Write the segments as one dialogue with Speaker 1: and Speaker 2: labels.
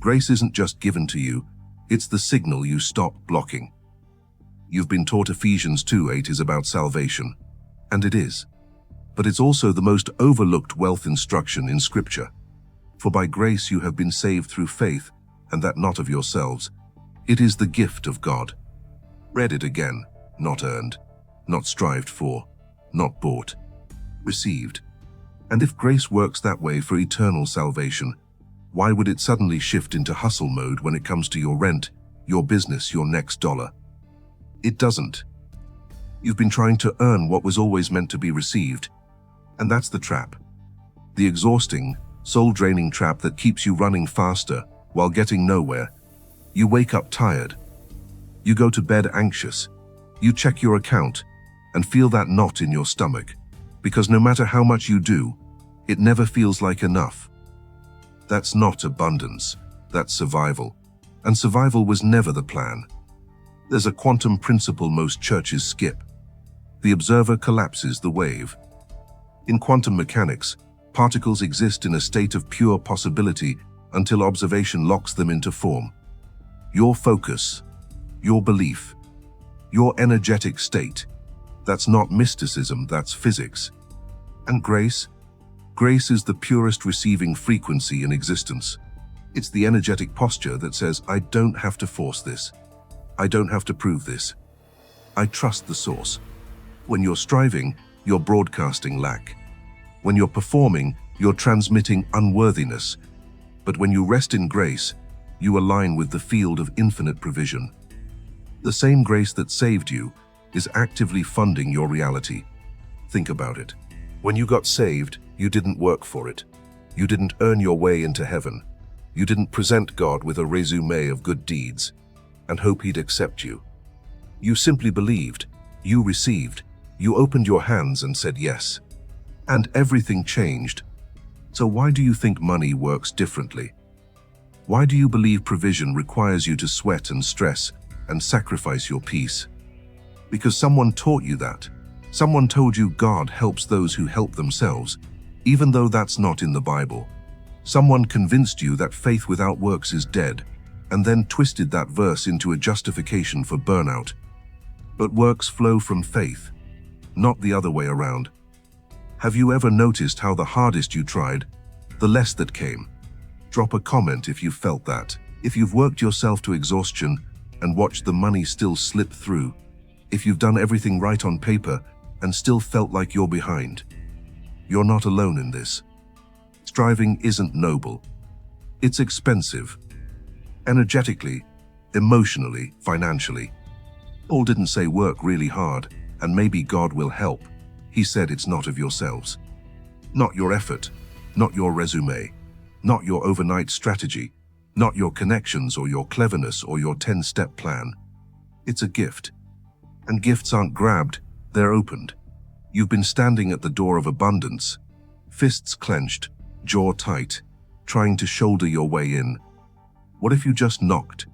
Speaker 1: Grace isn't just given to you, it's the signal you stop blocking. You've been taught Ephesians 2:8 is about salvation, and it is. But it's also the most overlooked wealth instruction in Scripture. For by grace you have been saved through faith, and that not of yourselves. It is the gift of God. Read it again, not earned, not strived for, not bought, received. And if grace works that way for eternal salvation, why would it suddenly shift into hustle mode when it comes to your rent, your business, your next dollar? It doesn't. You've been trying to earn what was always meant to be received. And that's the trap. The exhausting, soul-draining trap that keeps you running faster while getting nowhere. You wake up tired. You go to bed anxious. You check your account and feel that knot in your stomach, because no matter how much you do, it never feels like enough. That's not abundance, that's survival. And survival was never the plan. There's a quantum principle most churches skip. The observer collapses the wave. In quantum mechanics, particles exist in a state of pure possibility until observation locks them into form. Your focus, your belief, your energetic state, that's not mysticism, that's physics. And grace? Grace is the purest receiving frequency in existence. It's the energetic posture that says, I don't have to force this. I don't have to prove this. I trust the source. When you're striving, you're broadcasting lack. When you're performing, you're transmitting unworthiness. But when you rest in grace, you align with the field of infinite provision. The same grace that saved you is actively funding your reality. Think about it. When you got saved, you didn't work for it. You didn't earn your way into heaven. You didn't present God with a resume of good deeds and hope He'd accept you. You simply believed, you received, you opened your hands and said yes. And everything changed. So why do you think money works differently? Why do you believe provision requires you to sweat and stress and sacrifice your peace? Because someone taught you that. Someone told you God helps those who help themselves, even though that's not in the Bible. Someone convinced you that faith without works is dead, and then twisted that verse into a justification for burnout. But works flow from faith, not the other way around. Have you ever noticed how the hardest you tried, the less that came? Drop a comment if you've felt that. If you've worked yourself to exhaustion and watched the money still slip through. If you've done everything right on paper and still felt like you're behind. You're not alone in this. Striving isn't noble. It's expensive. Energetically, emotionally, financially. Paul didn't say work really hard and maybe God will help. He said it's not of yourselves. Not your effort, not your resume, not your overnight strategy, not your connections or your cleverness or your 10-step plan. It's a gift. And gifts aren't grabbed, they're opened. You've been standing at the door of abundance, fists clenched, jaw tight, trying to shoulder your way in. What if you just knocked?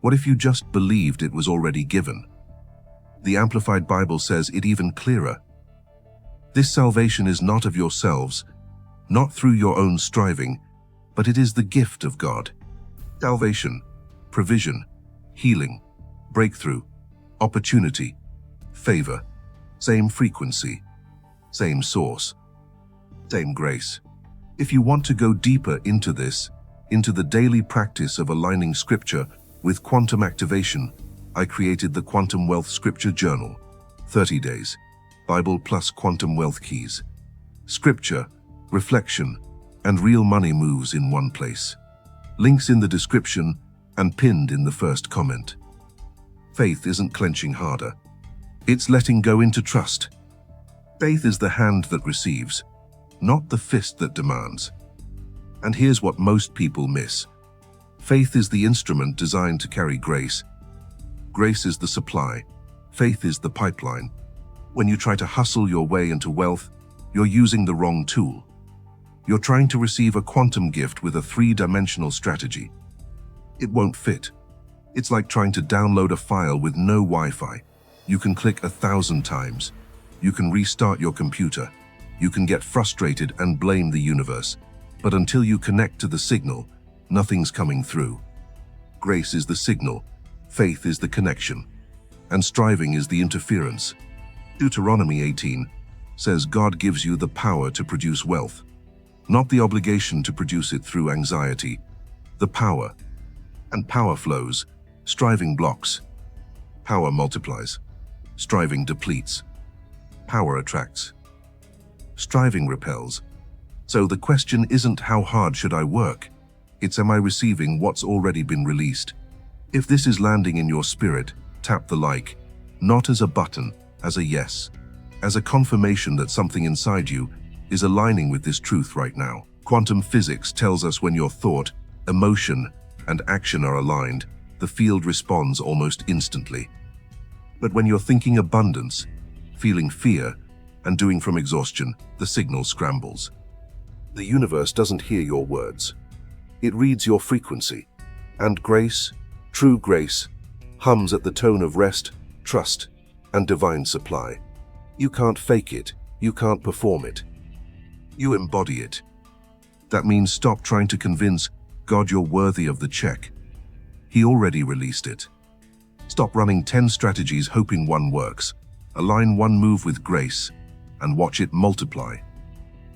Speaker 1: What if you just believed it was already given? The Amplified Bible says it even clearer. This salvation is not of yourselves, not through your own striving, but it is the gift of God. Salvation, provision, healing, breakthrough, opportunity, favor, same frequency, same source, same grace. If you want to go deeper into this, into the daily practice of aligning Scripture with quantum activation, I created the Quantum Wealth Scripture Journal, 30 days, Bible plus Quantum Wealth Keys. Scripture, reflection, and real money moves in one place. Links in the description and pinned in the first comment. Faith isn't clenching harder. It's letting go into trust. Faith is the hand that receives, not the fist that demands. And here's what most people miss. Faith is the instrument designed to carry grace. Grace is the supply. Faith is the pipeline. When you try to hustle your way into wealth, you're using the wrong tool. You're trying to receive a quantum gift with a 3-dimensional strategy. It won't fit. It's like trying to download a file with no Wi-Fi. You can click 1,000 times. You can restart your computer. You can get frustrated and blame the universe. But until you connect to the signal, nothing's coming through. Grace is the signal, faith is the connection, and striving is the interference. Deuteronomy 18 says God gives you the power to produce wealth, not the obligation to produce it through anxiety. The power. And power flows, striving blocks. Power multiplies, striving depletes. Power attracts, striving repels. So the question isn't how hard should I work, it's am I receiving what's already been released? If this is landing in your spirit, tap the like, not as a button, as a yes, as a confirmation that something inside you is aligning with this truth right now. Quantum physics tells us when your thought, emotion, and action are aligned, the field responds almost instantly. But when you're thinking abundance, feeling fear, and doing from exhaustion, the signal scrambles. The universe doesn't hear your words. It reads your frequency. And grace, true grace, hums at the tone of rest, trust, and divine supply. You can't fake it. You can't perform it. You embody it. That means stop trying to convince God you're worthy of the check. He already released it. Stop running 10 strategies hoping one works. Align one move with grace and watch it multiply.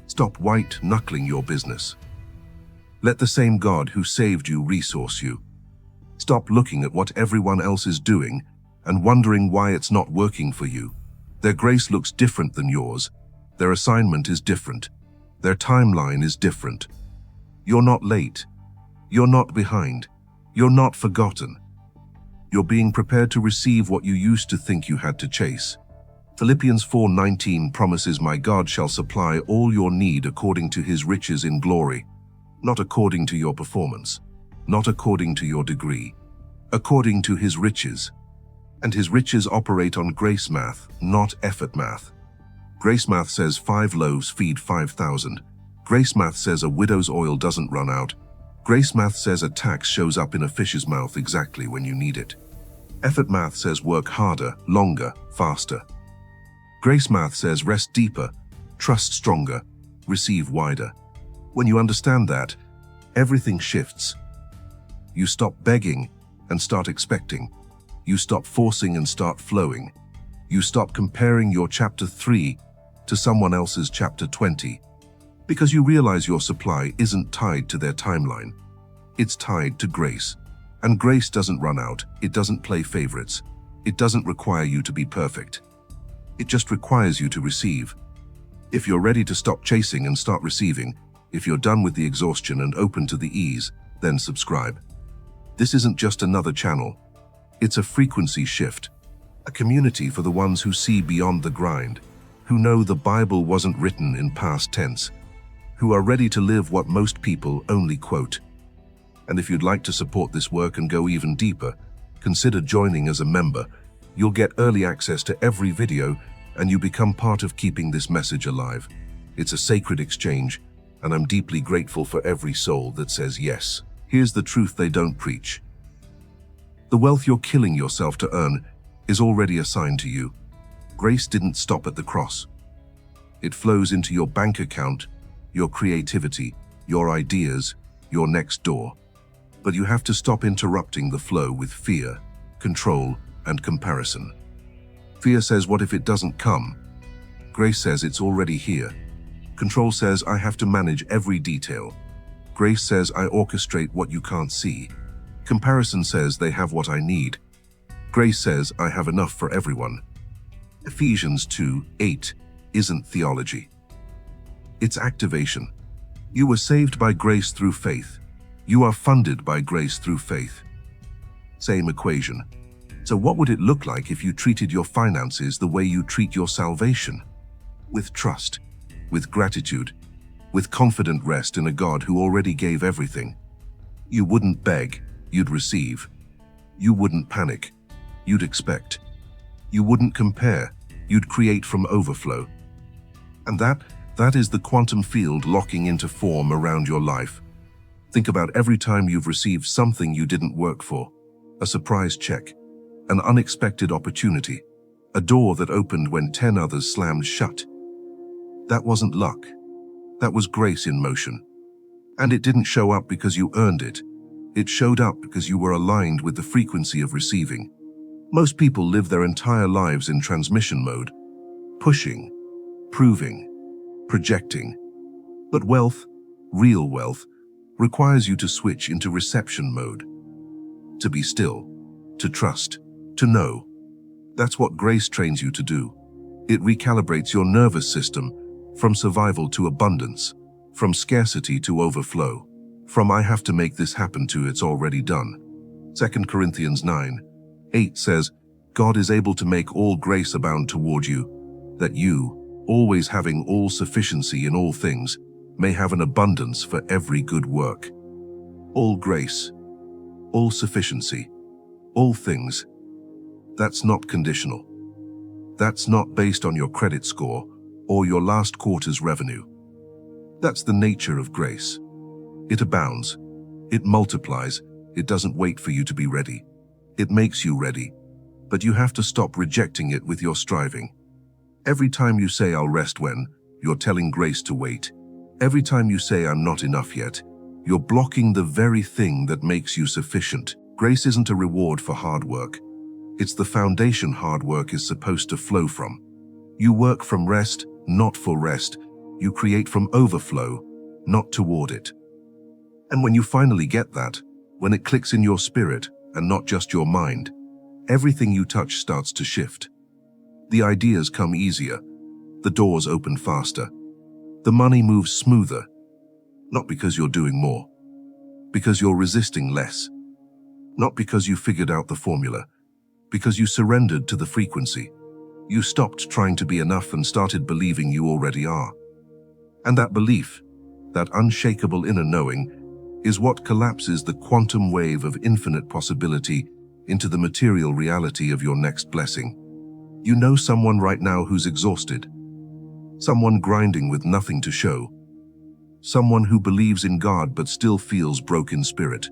Speaker 1: Stop white-knuckling your business. Let the same God who saved you resource you. Stop looking at what everyone else is doing and wondering why it's not working for you. Their grace looks different than yours. Their assignment is different. Their timeline is different. You're not late. You're not behind. You're not forgotten. You're being prepared to receive what you used to think you had to chase. Philippians 4:19 promises, "My God shall supply all your need according to his riches in glory," not according to your performance, not according to your degree, according to his riches. And his riches operate on grace math, not effort math. Grace math says 5 loaves feed 5,000. Grace math says a widow's oil doesn't run out. Grace math says a tax shows up in a fish's mouth exactly when you need it. Effort math says work harder, longer, faster. Grace math says rest deeper, trust stronger, receive wider. When you understand that, everything shifts. You stop begging and start expecting. You stop forcing and start flowing. You stop comparing your chapter 3 to someone else's chapter 20. Because you realize your supply isn't tied to their timeline. It's tied to grace. And grace doesn't run out. It doesn't play favorites. It doesn't require you to be perfect. It just requires you to receive. If you're ready to stop chasing and start receiving, if you're done with the exhaustion and open to the ease, then subscribe. This isn't just another channel. It's a frequency shift. A community for the ones who see beyond the grind, who know the Bible wasn't written in past tense, who are ready to live what most people only quote. And if you'd like to support this work and go even deeper, consider joining as a member. You'll get early access to every video, and you become part of keeping this message alive. It's a sacred exchange, and I'm deeply grateful for every soul that says yes. Here's the truth they don't preach. The wealth you're killing yourself to earn is already assigned to you. Grace didn't stop at the cross. It flows into your bank account, your creativity, your ideas, your next door. But you have to stop interrupting the flow with fear, control, and comparison. Fear says, what if it doesn't come? Grace says it's already here. Control says I have to manage every detail. Grace says I orchestrate what you can't see. Comparison says they have what I need. Grace says I have enough for everyone. Ephesians 2:8 isn't theology. It's activation. You were saved by grace through faith. You are funded by grace through faith. Same equation. So what would it look like if you treated your finances the way you treat your salvation? With trust, with gratitude, with confident rest in a God who already gave everything. You wouldn't beg, you'd receive. You wouldn't panic, you'd expect. You wouldn't compare, you'd create from overflow. And that is the quantum field locking into form around your life. Think about every time you've received something you didn't work for. A surprise check, an unexpected opportunity, a door that opened when 10 others slammed shut. That wasn't luck. That was grace in motion. And it didn't show up because you earned it. It showed up because you were aligned with the frequency of receiving. Most people live their entire lives in transmission mode, pushing, proving, projecting. But wealth, real wealth, requires you to switch into reception mode. To be still, to trust, to know. That's what grace trains you to do. It recalibrates your nervous system from survival to abundance, from scarcity to overflow, from I have to make this happen to it's already done. 2 Corinthians 9:8 says, God is able to make all grace abound toward you, that you, always having all sufficiency in all things, may have an abundance for every good work. All grace, all sufficiency, all things. That's not conditional. That's not based on your credit score or your last quarter's revenue. That's the nature of grace. It abounds. It multiplies. It doesn't wait for you to be ready. It makes you ready. But you have to stop rejecting it with your striving. Every time you say I'll rest when, you're telling grace to wait. Every time you say I'm not enough yet, you're blocking the very thing that makes you sufficient. Grace isn't a reward for hard work. It's the foundation hard work is supposed to flow from. You work from rest, not for rest. You create from overflow, not toward it. And when you finally get that, when it clicks in your spirit and not just your mind, everything you touch starts to shift. The ideas come easier. The doors open faster. The money moves smoother. Not because you're doing more. Because you're resisting less. Not because you figured out the formula. Because you surrendered to the frequency. You stopped trying to be enough and started believing you already are. And that belief, that unshakable inner knowing, is what collapses the quantum wave of infinite possibility into the material reality of your next blessing. You know someone right now who's exhausted. Someone grinding with nothing to show. Someone who believes in God but still feels broke in spirit.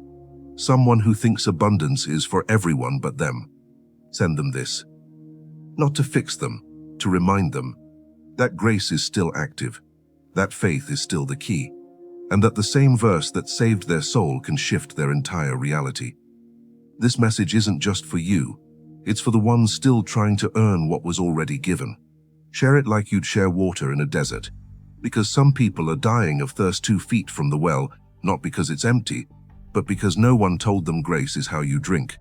Speaker 1: Someone who thinks abundance is for everyone but them. Send them this. Not to fix them, to remind them that grace is still active, that faith is still the key, and that the same verse that saved their soul can shift their entire reality. This message isn't just for you, it's for the ones still trying to earn what was already given. Share it like you'd share water in a desert, because some people are dying of thirst 2 feet from the well, not because it's empty, but because no one told them grace is how you drink.